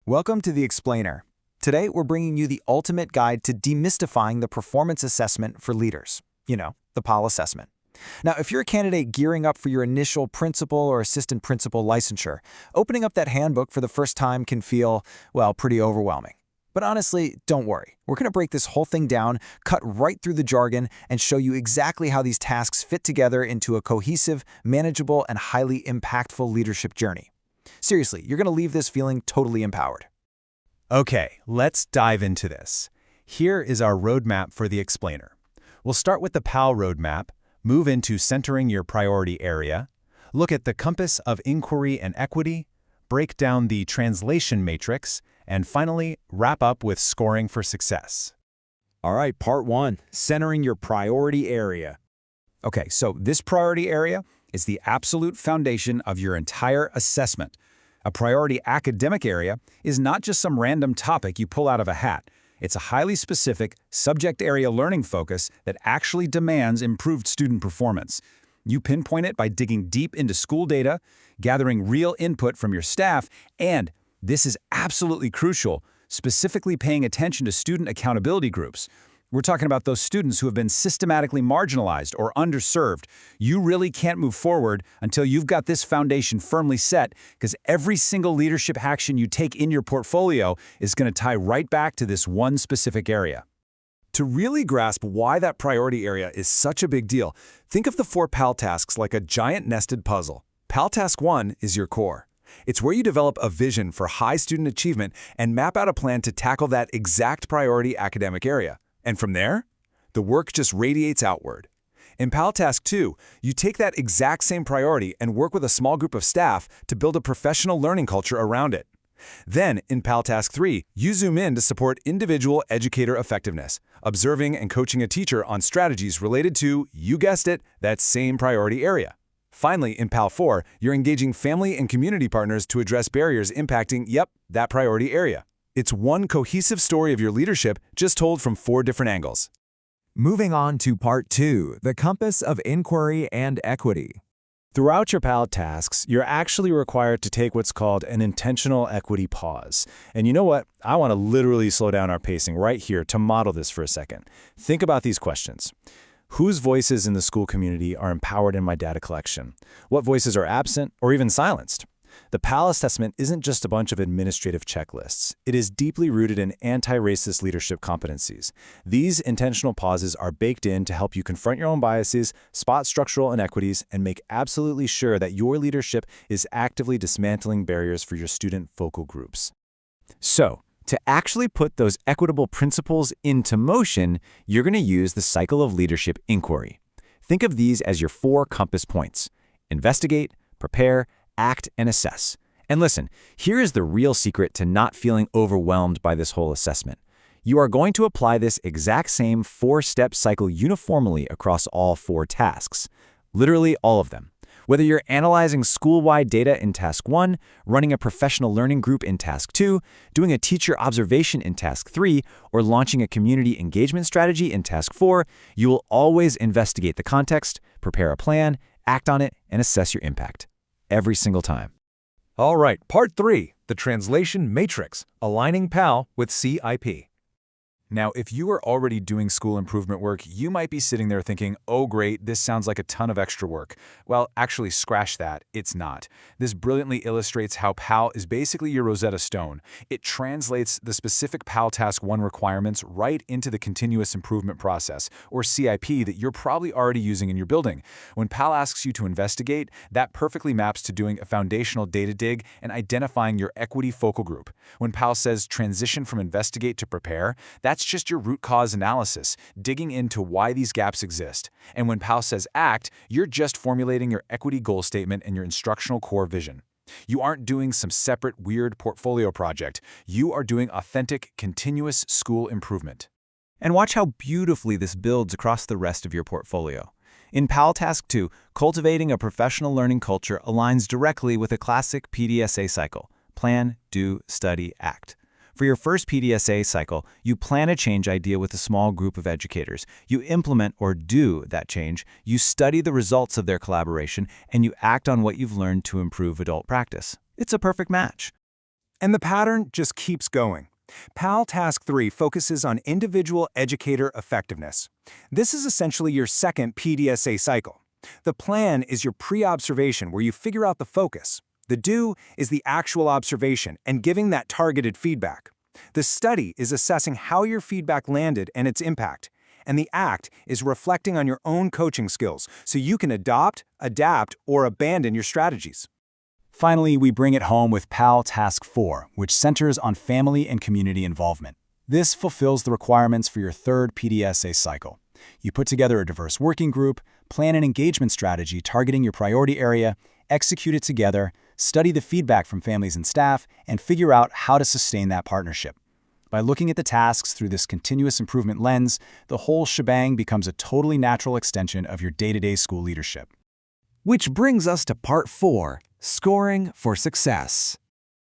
Welcome to The Explainer. Today, we're bringing you the ultimate guide to demystifying the performance assessment for leaders. The PAL assessment. Now, if you're a candidate gearing up for your initial principal or assistant principal licensure, opening up that handbook for the first time can feel, well, pretty overwhelming. But honestly, don't worry. We're going to break this whole thing down, cut right through the jargon, and show you exactly how these tasks fit together into a cohesive, manageable, and highly impactful leadership journey. Seriously, you're going to leave this feeling totally empowered. Okay, let's dive into this. Here is our roadmap for the explainer. We'll start with the PAL roadmap, move into centering your priority area, look at the compass of inquiry and equity, break down the translation matrix, and finally, wrap up with scoring for success. All right, part one, centering your priority area. Okay, so this priority area is the absolute foundation of your entire assessment. A priority academic area is not just some random topic you pull out of a hat. It's a highly specific, subject area learning focus that actually demands improved student performance. You pinpoint it by digging deep into school data, gathering real input from your staff, and, this is absolutely crucial, specifically paying attention to student accountability groups. We're talking about those students who have been systematically marginalized or underserved. You really can't move forward until you've got this foundation firmly set, because every single leadership action you take in your portfolio is going to tie right back to this one specific area. To really grasp why that priority area is such a big deal, think of the 4 PAL tasks like a giant nested puzzle. PAL Task 1 is your core. It's where you develop a vision for high student achievement and map out a plan to tackle that exact priority academic area. And from there, the work just radiates outward. In PAL Task 2, you take that exact same priority and work with a small group of staff to build a professional learning culture around it. Then, in PAL Task 3, you zoom in to support individual educator effectiveness, observing and coaching a teacher on strategies related to, you guessed it, that same priority area. Finally, in PAL 4, you're engaging family and community partners to address barriers impacting, that priority area. It's one cohesive story of your leadership, just told from 4 different angles. Moving on to part 2, the compass of inquiry and equity. Throughout your PAL tasks, you're actually required to take what's called an intentional equity pause. And you know what? I want to literally slow down our pacing right here to model this for a second. Think about these questions. Whose voices in the school community are empowered in my data collection? What voices are absent or even silenced? The PAL assessment isn't just a bunch of administrative checklists. It is deeply rooted in anti-racist leadership competencies. These intentional pauses are baked in to help you confront your own biases, spot structural inequities, and make absolutely sure that your leadership is actively dismantling barriers for your student focal groups. So, to actually put those equitable principles into motion, you're going to use the cycle of leadership inquiry. Think of these as your 4 compass points: investigate, prepare, act, and assess. And listen, here is the real secret to not feeling overwhelmed by this whole assessment. You are going to apply this exact same 4-step cycle uniformly across all 4 tasks. Literally all of them. Whether you're analyzing school-wide data in Task 1, running a professional learning group in Task 2, doing a teacher observation in Task 3, or launching a community engagement strategy in Task 4, you will always investigate the context, prepare a plan, act on it, and assess your impact. Every single time. All right, part 3, the translation matrix, aligning PAL with CIP. Now, if you are already doing school improvement work, you might be sitting there thinking, oh great, this sounds like a ton of extra work. Well, actually scratch that, it's not. This brilliantly illustrates how PAL is basically your Rosetta Stone. It translates the specific PAL Task 1 requirements right into the continuous improvement process, or CIP, that you're probably already using in your building. When PAL asks you to investigate, that perfectly maps to doing a foundational data dig and identifying your equity focal group. When PAL says transition from investigate to prepare, that's just your root cause analysis, digging into why these gaps exist. And when PAL says act, you're just formulating your equity goal statement and your instructional core vision. You aren't doing some separate, weird portfolio project. You are doing authentic, continuous school improvement. And watch how beautifully this builds across the rest of your portfolio. In PAL Task 2, cultivating a professional learning culture aligns directly with a classic PDSA cycle: plan, do, study, act. For your first PDSA cycle, you plan a change idea with a small group of educators. You implement or do that change, you study the results of their collaboration, and you act on what you've learned to improve adult practice. It's a perfect match. And the pattern just keeps going. PAL Task 3 focuses on individual educator effectiveness. This is essentially your second PDSA cycle. The plan is your pre-observation where you figure out the focus. The do is the actual observation and giving that targeted feedback. The study is assessing how your feedback landed and its impact. And the act is reflecting on your own coaching skills so you can adopt, adapt, or abandon your strategies. Finally, we bring it home with PAL Task 4, which centers on family and community involvement. This fulfills the requirements for your third PDSA cycle. You put together a diverse working group, plan an engagement strategy targeting your priority area, execute it together, study the feedback from families and staff, and figure out how to sustain that partnership. By looking at the tasks through this continuous improvement lens, the whole shebang becomes a totally natural extension of your day-to-day school leadership. Which brings us to part 4, scoring for success.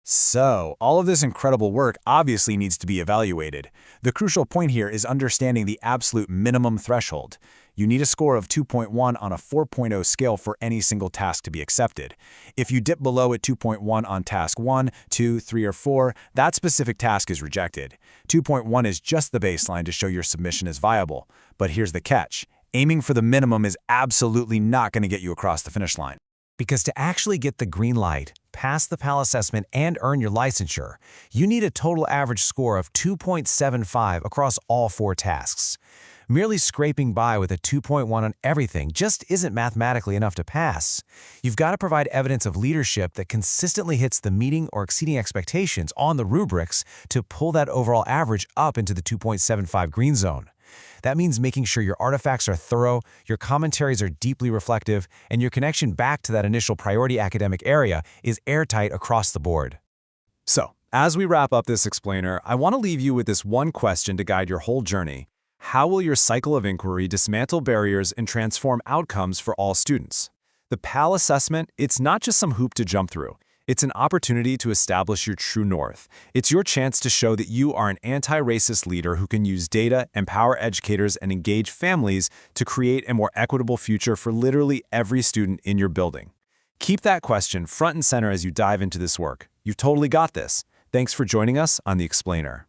So, all of this incredible work obviously needs to be evaluated. The crucial point here is understanding the absolute minimum threshold. You need a score of 2.1 on a 4.0 scale for any single task to be accepted. If you dip below at 2.1 on task 1, 2, 3, or 4, that specific task is rejected. 2.1 is just the baseline to show your submission is viable. But here's the catch. Aiming for the minimum is absolutely not going to get you across the finish line. Because to actually get the green light, pass the PAL assessment, and earn your licensure, you need a total average score of 2.75 across all 4 tasks. Merely scraping by with a 2.1 on everything just isn't mathematically enough to pass. You've got to provide evidence of leadership that consistently hits the meeting or exceeding expectations on the rubrics to pull that overall average up into the 2.75 green zone. That means making sure your artifacts are thorough, your commentaries are deeply reflective, and your connection back to that initial priority academic area is airtight across the board. So, as we wrap up this explainer, I want to leave you with this one question to guide your whole journey. How will your cycle of inquiry dismantle barriers and transform outcomes for all students? The PAL assessment, it's not just some hoop to jump through. It's an opportunity to establish your true north. It's your chance to show that you are an anti-racist leader who can use data, empower educators, and engage families to create a more equitable future for literally every student in your building. Keep that question front and center as you dive into this work. You've totally got this. Thanks for joining us on The Explainer.